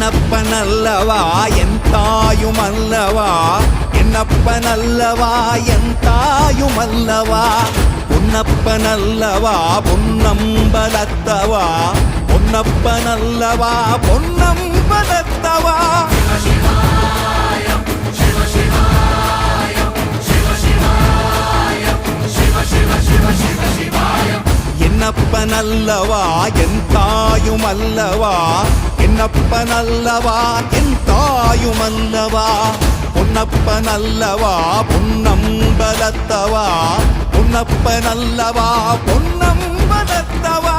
என்னப்பனல்லவா என் தாயுமல்லவா, என்னப்பனல்லவா என் தாயுமல்லவா, பொன்னப்பனல்லவா பொன்னம்பலத்தவா, பொன்னப்பனல்லவா பொன்னம்பலத்தவா. என்னப்பனல்லவா என் தாயுமல்லவா, என்னப்பனல்லவா என் தாயுமல்லவா, பொன்னப்பனல்லவா பொன்னம்பலத்தவா, பொன்னப்பனல்லவா பொன்னம்பலத்தவா.